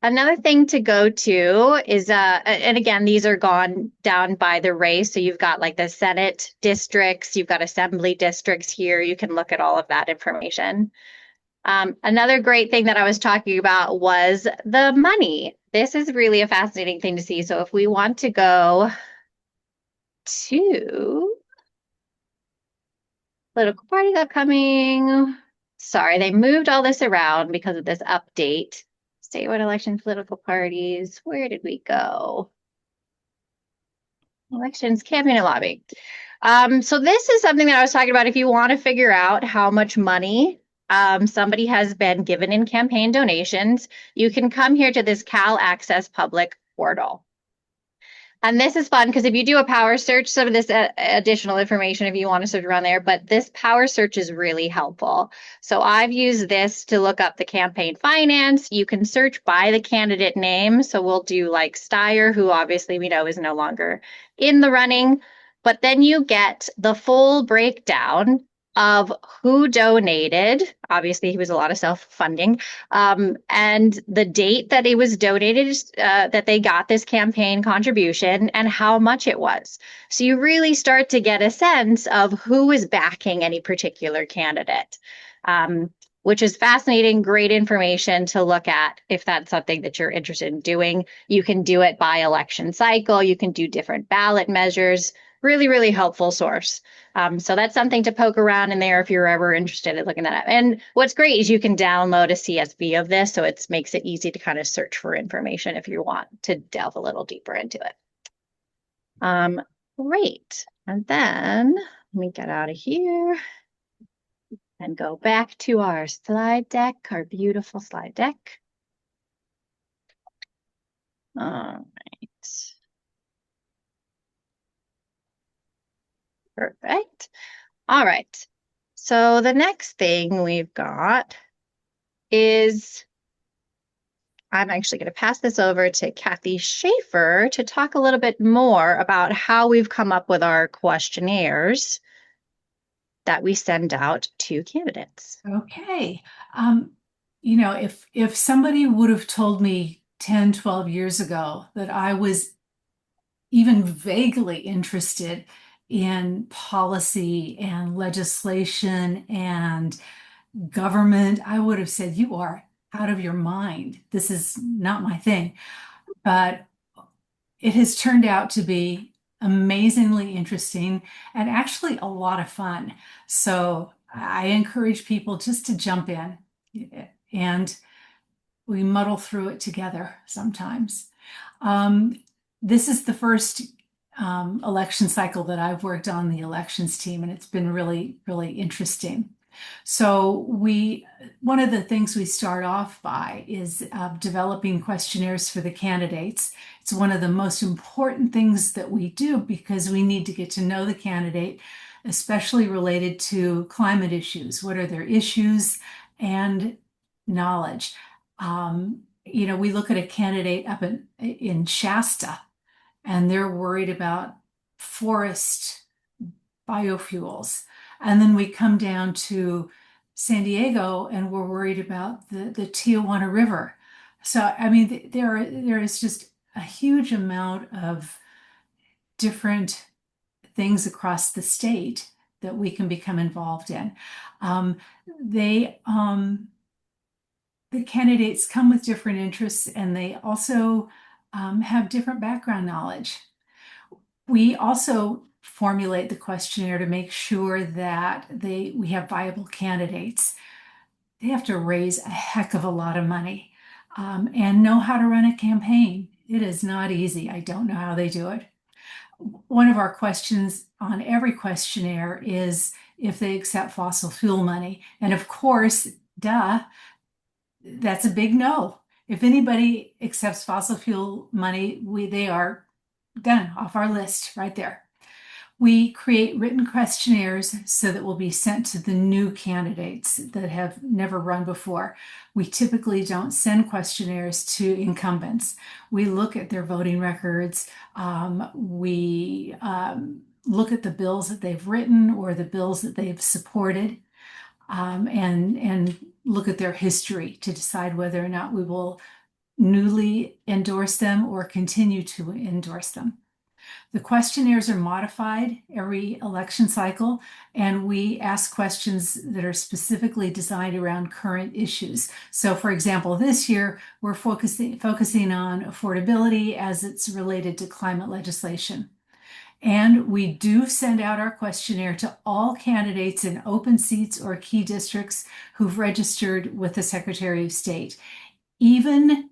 Another thing to go to is, and again, these are gone down by the race. So you've got like the Senate districts, you've got assembly districts here. You can look at all of that information. Another great thing that I was talking about was the money. This is really a fascinating thing to see. So if we want to go to political parties upcoming, sorry, they moved all this around because of this update. Statewide election political parties. Where did we go? Elections, campaign, and lobbying. So this is something that I was talking about. If you want to figure out how much money somebody has been given in campaign donations, you can come here to this Cal Access Public portal. And this is fun because if you do a power search, some of this additional information if you want to search around there, but this power search is really helpful. So I've used this to look up the campaign finance. You can search by the candidate name. So we'll do like Steyer, who obviously we know is no longer in the running, but then you get the full breakdown of who donated. Obviously, he was a lot of self-funding, and the date that it was donated, that they got this campaign contribution, and how much it was. So you really start to get a sense of who is backing any particular candidate, which is fascinating, great information to look at if that's something that you're interested in doing. You can do it by election cycle. You can do different ballot measures. Really, really helpful source. So that's something to poke around in there if you're ever interested in looking that up. And what's great is you can download a CSV of this, so it makes it easy to kind of search for information if you want to delve a little deeper into it. Great. And then let me get out of here and go back to our slide deck, our beautiful slide deck. All right. Perfect. All right. So the next thing we've got is I'm actually going to pass this over to Kathy Schaefer to talk a little bit more about how we've come up with our questionnaires that we send out to candidates. Okay. You know, if somebody would have told me 10, 12 years ago that I was even vaguely interested in policy and legislation and government, I would have said, you are out of your mind. This is not my thing. But it has turned out to be amazingly interesting and actually a lot of fun. So I encourage people just to jump in, and we muddle through it together sometimes. This is the first election cycle that I've worked on the elections team, and it's been really, really interesting. So one of the things we start off by is developing questionnaires for the candidates. It's one of the most important things that we do because we need to get to know the candidate, especially related to climate issues. What are their issues and knowledge? You know, we look at a candidate up in Shasta, and they're worried about forest biofuels. And then we come down to San Diego and we're worried about the Tijuana River. So, I mean, there is just a huge amount of different things across the state that we can become involved in. They, the candidates come with different interests and they also have different background knowledge. We also formulate the questionnaire to make sure that we have viable candidates. They have to raise a heck of a lot of money and know how to run a campaign. It is not easy. I don't know how they do it. One of our questions on every questionnaire is if they accept fossil fuel money. And of course, duh, that's a big no. If anybody accepts fossil fuel money, they are done, off our list right there. We create written questionnaires so that will be sent to the new candidates that have never run before. We typically don't send questionnaires to incumbents. We look at their voting records. We look at the bills that they've written or the bills that they've supported, and look at their history to decide whether or not we will newly endorse them or continue to endorse them. The questionnaires are modified every election cycle, and we ask questions that are specifically designed around current issues. So, for example, this year we're focusing on affordability as it's related to climate legislation. And we do send out our questionnaire to all candidates in open seats or key districts who've registered with the Secretary of State. Even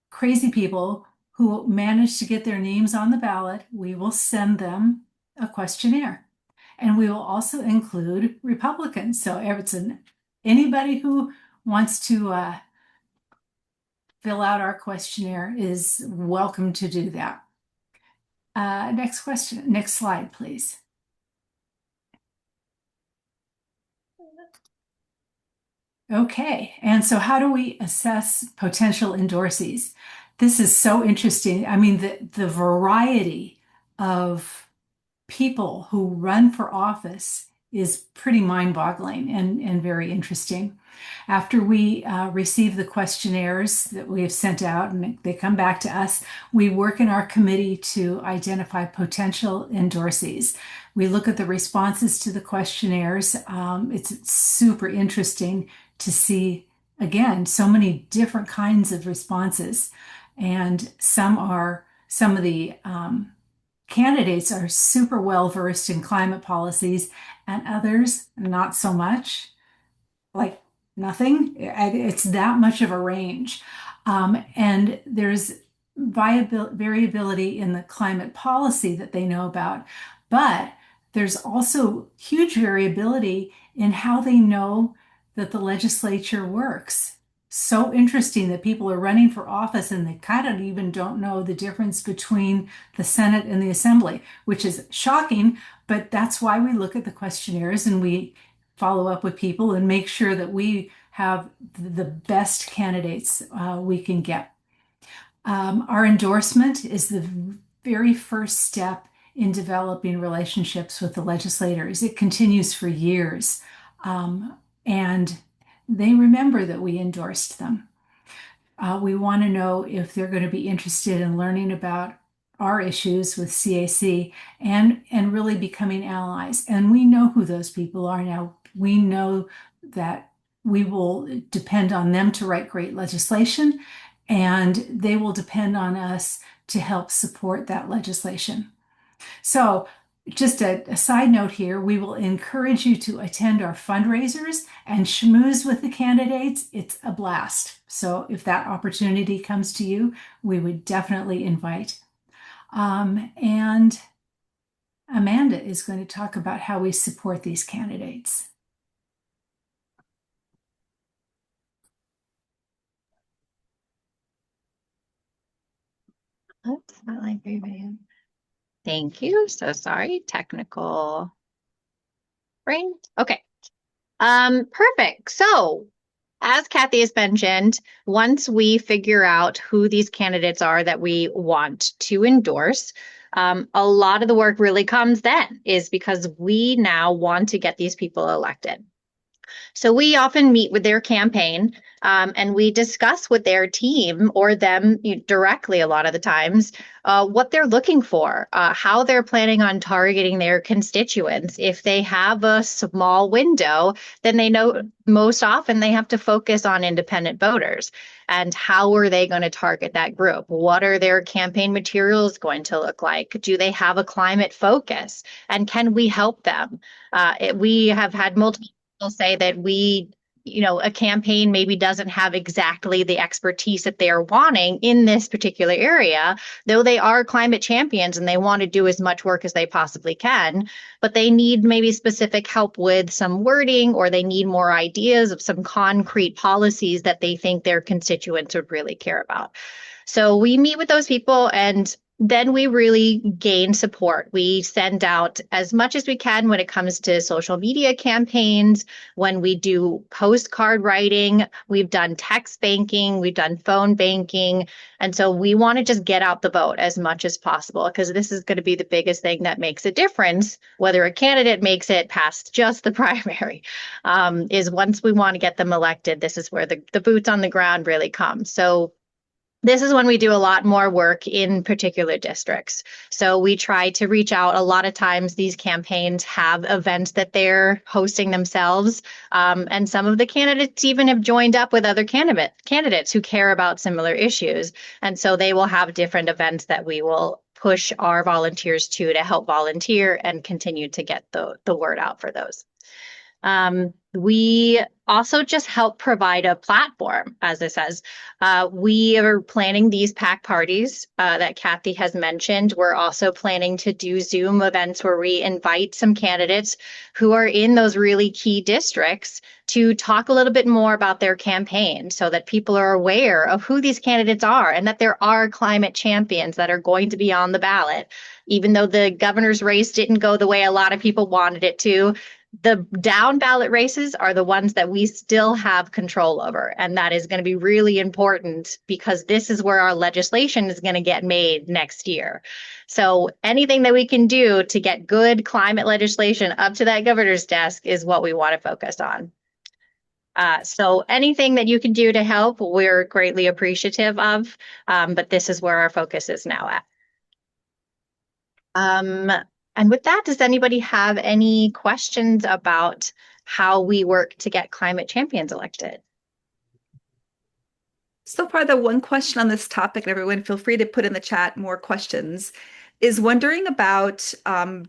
crazy people who manage to get their names on the ballot, we will send them a questionnaire. And we will also include Republicans. So anybody who wants to fill out our questionnaire is welcome to do that. Next slide, please. Okay, and so how do we assess potential endorsees? This is so interesting. I mean, the variety of people who run for office is pretty mind-boggling and very interesting. After we receive the questionnaires that we have sent out and they come back to us, we work in our committee to identify potential endorsees. We look at the responses to the questionnaires. It's super interesting to see, again, so many different kinds of responses. And some of the candidates are super well versed in climate policies, and others not so much, like nothing. It's that much of a range. And there's variability in the climate policy that they know about, but there's also huge variability in how they know that the legislature works. So interesting that people are running for office and they kind of even don't know the difference between the Senate and the Assembly, which is shocking, but that's why we look at the questionnaires and we follow up with people and make sure that we have the best candidates we can get. Our endorsement is the very first step in developing relationships with the legislators. It continues for years, and they remember that we endorsed them. We want to know if they're going to be interested in learning about our issues with CAC and really becoming allies. And we know who those people are now. We know that we will depend on them to write great legislation, and they will depend on us to help support that legislation. So just a side note here, we will encourage you to attend our fundraisers and schmooze with the candidates. It's a blast. So if that opportunity comes to you, we would definitely invite. And Amanda is going to talk about how we support these candidates. Oops, not like video. Thank you. So sorry, technical brain. Okay. Perfect. So as Kathy has mentioned, once we figure out who these candidates are that we want to endorse, a lot of the work really comes then, is because we now want to get these people elected. So we often meet with their campaign, and we discuss with their team or them directly a lot of the times what they're looking for, how they're planning on targeting their constituents. If they have a small window, then they know most often they have to focus on independent voters. And how are they going to target that group? What are their campaign materials going to look like? Do they have a climate focus? And can we help them? We have had multiple people say that a campaign maybe doesn't have exactly the expertise that they're wanting in this particular area, though they are climate champions and they want to do as much work as they possibly can, but they need maybe specific help with some wording, or they need more ideas of some concrete policies that they think their constituents would really care about. So we meet with those people, and then we really gain support. We send out as much as we can when it comes to social media campaigns, when we do postcard writing, we've done text banking, we've done phone banking. And so we want to just get out the vote as much as possible, because this is going to be the biggest thing that makes a difference, whether a candidate makes it past just the primary, is once we want to get them elected, this is where the boots on the ground really come. So this is when we do a lot more work in particular districts. So we try to reach out. A lot of times these campaigns have events that they're hosting themselves. And some of the candidates even have joined up with other candidates who care about similar issues. And so they will have different events that we will push our volunteers to help volunteer and continue to get the word out for those. We also just help provide a platform, as it says. We are planning these PAC parties that Kathy has mentioned. We're also planning to do Zoom events where we invite some candidates who are in those really key districts to talk a little bit more about their campaign, so that people are aware of who these candidates are and that there are climate champions that are going to be on the ballot. Even though the governor's race didn't go the way a lot of people wanted it to, the down ballot races are the ones that we still have control over. And that is going to be really important, because this is where our legislation is going to get made next year. So anything that we can do to get good climate legislation up to that governor's desk is what we want to focus on. So anything that you can do to help, we're greatly appreciative of. But this is where our focus is now at. And with that, does anybody have any questions about how we work to get climate champions elected? So far, the one question on this topic, and everyone feel free to put in the chat more questions, is wondering about,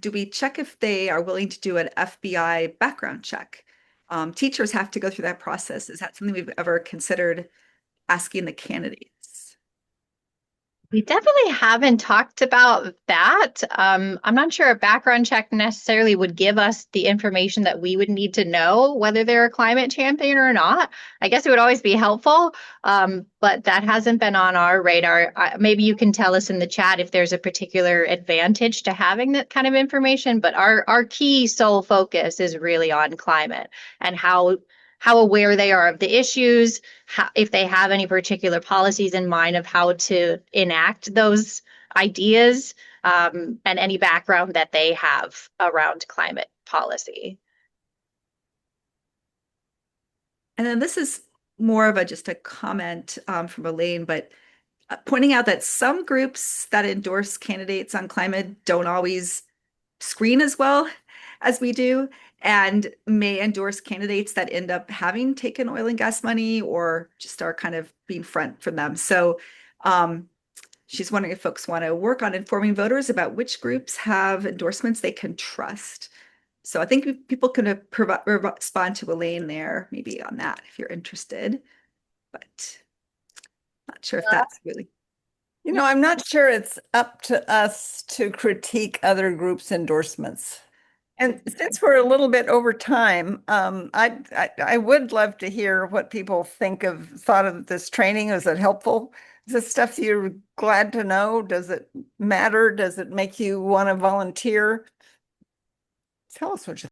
do we check if they are willing to do an FBI background check? Teachers have to go through that process. Is that something we've ever considered asking the candidates? We definitely haven't talked about that. I'm not sure a background check necessarily would give us the information that we would need to know whether they're a climate champion or not. I guess it would always be helpful, but that hasn't been on our radar. Maybe you can tell us in the chat if there's a particular advantage to having that kind of information, but our key sole focus is really on climate and how aware they are of the issues, if they have any particular policies in mind of how to enact those ideas, and any background that they have around climate policy. And then this is more of just a comment from Elaine, but pointing out that some groups that endorse candidates on climate don't always screen as well as we do, and may endorse candidates that end up having taken oil and gas money or just are kind of being front for them. So she's wondering if folks want to work on informing voters about which groups have endorsements they can trust. So I think people can respond to Elaine there, maybe on that, if you're interested, but not sure if that's really. I'm not sure it's up to us to critique other groups' endorsements. And since we're a little bit over time, I would love to hear what people thought of this training. Was it helpful? Is this stuff you're glad to know? Does it matter? Does it make you want to volunteer? Tell us what you